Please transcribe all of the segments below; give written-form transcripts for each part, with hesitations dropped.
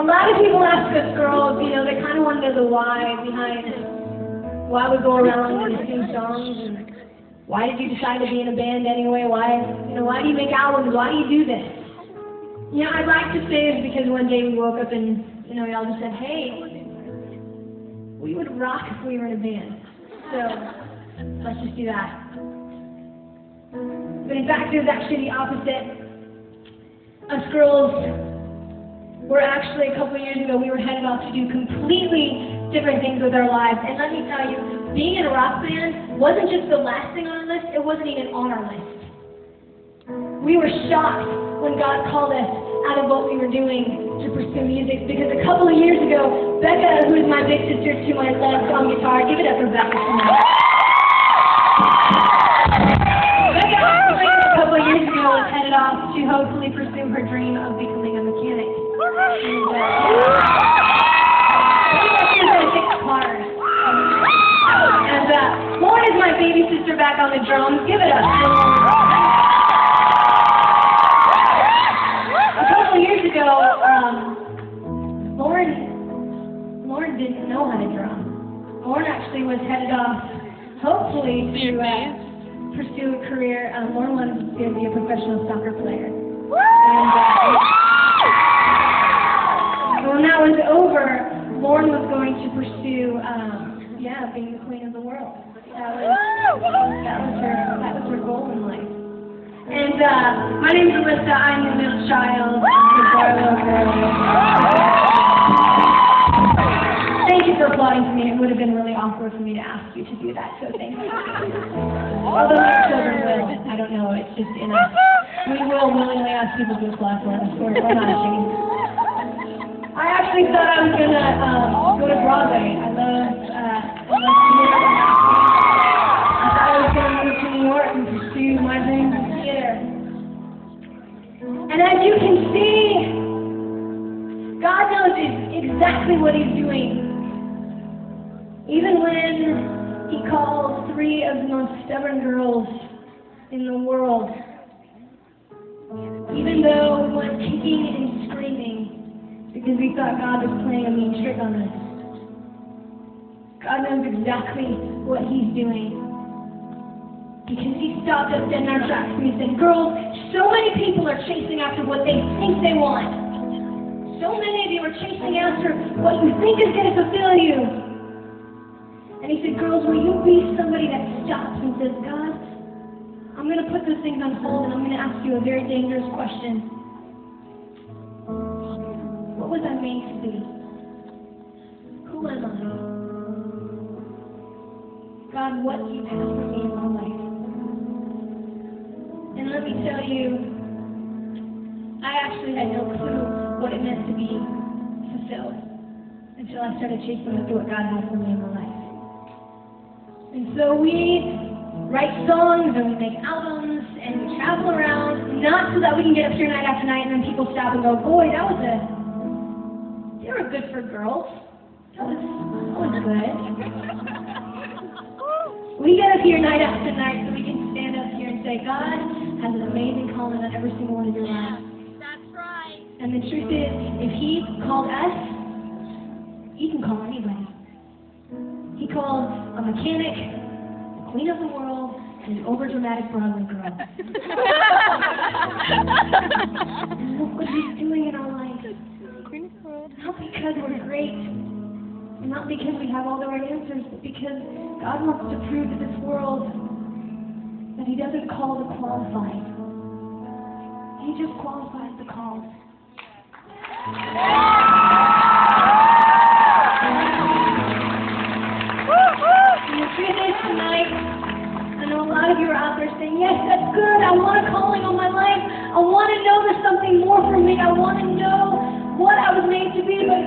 A lot of people ask us girls, you know, they kind of want to know the why behind why we go around and sing songs, and why did you decide to be in a band anyway? Why do you make albums? Why do you do this? You know, I'd like to say it's because one day we woke up and, you know, we all just said, hey, we would rock if we were in a band. So, let's just do that. But in fact, it was actually the opposite. Us girls were actually, a couple of years ago, we were headed off to do completely different things with our lives. And let me tell you, being in a rock band wasn't just the last thing on our list, it wasn't even on our list. We were shocked when God called us out of what we were doing to pursue music, because a couple of years ago, Becca, who is my big sister to my left on guitar, give it up for Becca tonight. Becca, a couple of years ago, was headed off to hopefully pursue her dream of becoming a mechanic. And Lauren is my baby sister back on the drums. Give it up. A couple of years ago, Lauren didn't know how to drum. Lauren actually was headed off, hopefully, to pursue a career. Lauren wanted to be a professional soccer player. And when that was over, Lauren was going to pursue, being the queen of the world. That was her goal in life. And my name's Alyssa. I'm the middle child. The barlow girl. Thank you for applauding for me. It would have been really awkward for me to ask you to do that, so thank you. Although my children will. I don't know. It's just in us. We will willingly ask people to applaud for us. We're not ashamed. I actually thought I was going to go to Broadway. I love New York. I thought I was going to move to New York and pursue my dreams in theater. And as you can see, God knows exactly what He's doing. Even when He calls 3 of the most stubborn girls in the world, even though we went kicking and screaming, because we thought God was playing a mean trick on us. God knows exactly what He's doing. Because He stopped us dead in our tracks and He said, girls, so many people are chasing after what they think they want. So many of you are chasing after what you think is going to fulfill you. And He said, girls, will you be somebody that stops and says, God, I'm going to put those things on hold and I'm going to ask you a very dangerous question. What was I made to be? Who am I? God, what do you have for me in my life? And let me tell you, I actually had no clue what it meant to be fulfilled until I started chasing after what God had for me in my life. And so we write songs and we make albums and we travel around, not so that we can get up here night after night and then people stop and go, boy, they were good for girls. That was good. We get up here night after night so we can stand up here and say, God has an amazing calling on every single one of your lives. That's right. And the truth is, if He called us, He can call anybody. He called a mechanic, the queen of the world, and an overdramatic Broadway girl. And look what He's doing in our lives. Not because we're great, and not because we have all the right answers, but because God wants to prove to this world that He doesn't call the qualified. He just qualifies the called. And the truth is tonight, I know a lot of you are out there saying, yes, that's good, I want a calling on my life, I want to know there's something more for me, I want to know what I was made to be, but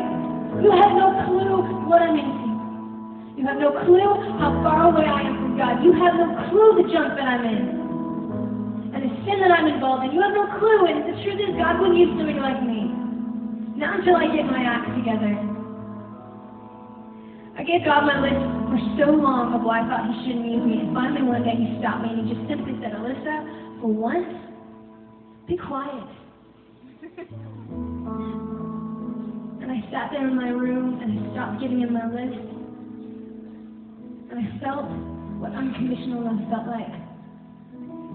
you have no clue what I'm into. You have no clue how far away I am from God. You have no clue the junk that I'm in and the sin that I'm involved in. You have no clue, and the truth is God wouldn't use somebody like me. Not until I get my act together. I gave God my list for so long of why I thought He shouldn't use me, and finally one day He stopped me and He just simply said, Alyssa, for once, be quiet. And I sat there in my room and I stopped giving him my list. And I felt what unconditional love felt like,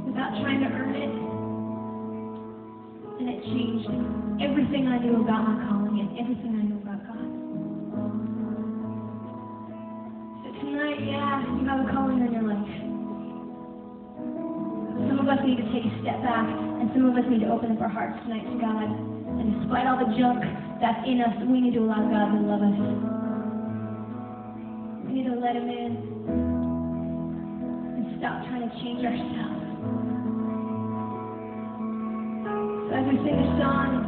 without trying to earn it. And it changed everything I knew about my calling and everything I knew about God. So tonight, yeah, you have a calling on your life. Some of us need to take a step back, and some of us need to open up our hearts tonight to God. And despite all the junk that's in us, we need to allow God to love us. We need to let Him in and stop trying to change ourselves. So as we sing a song,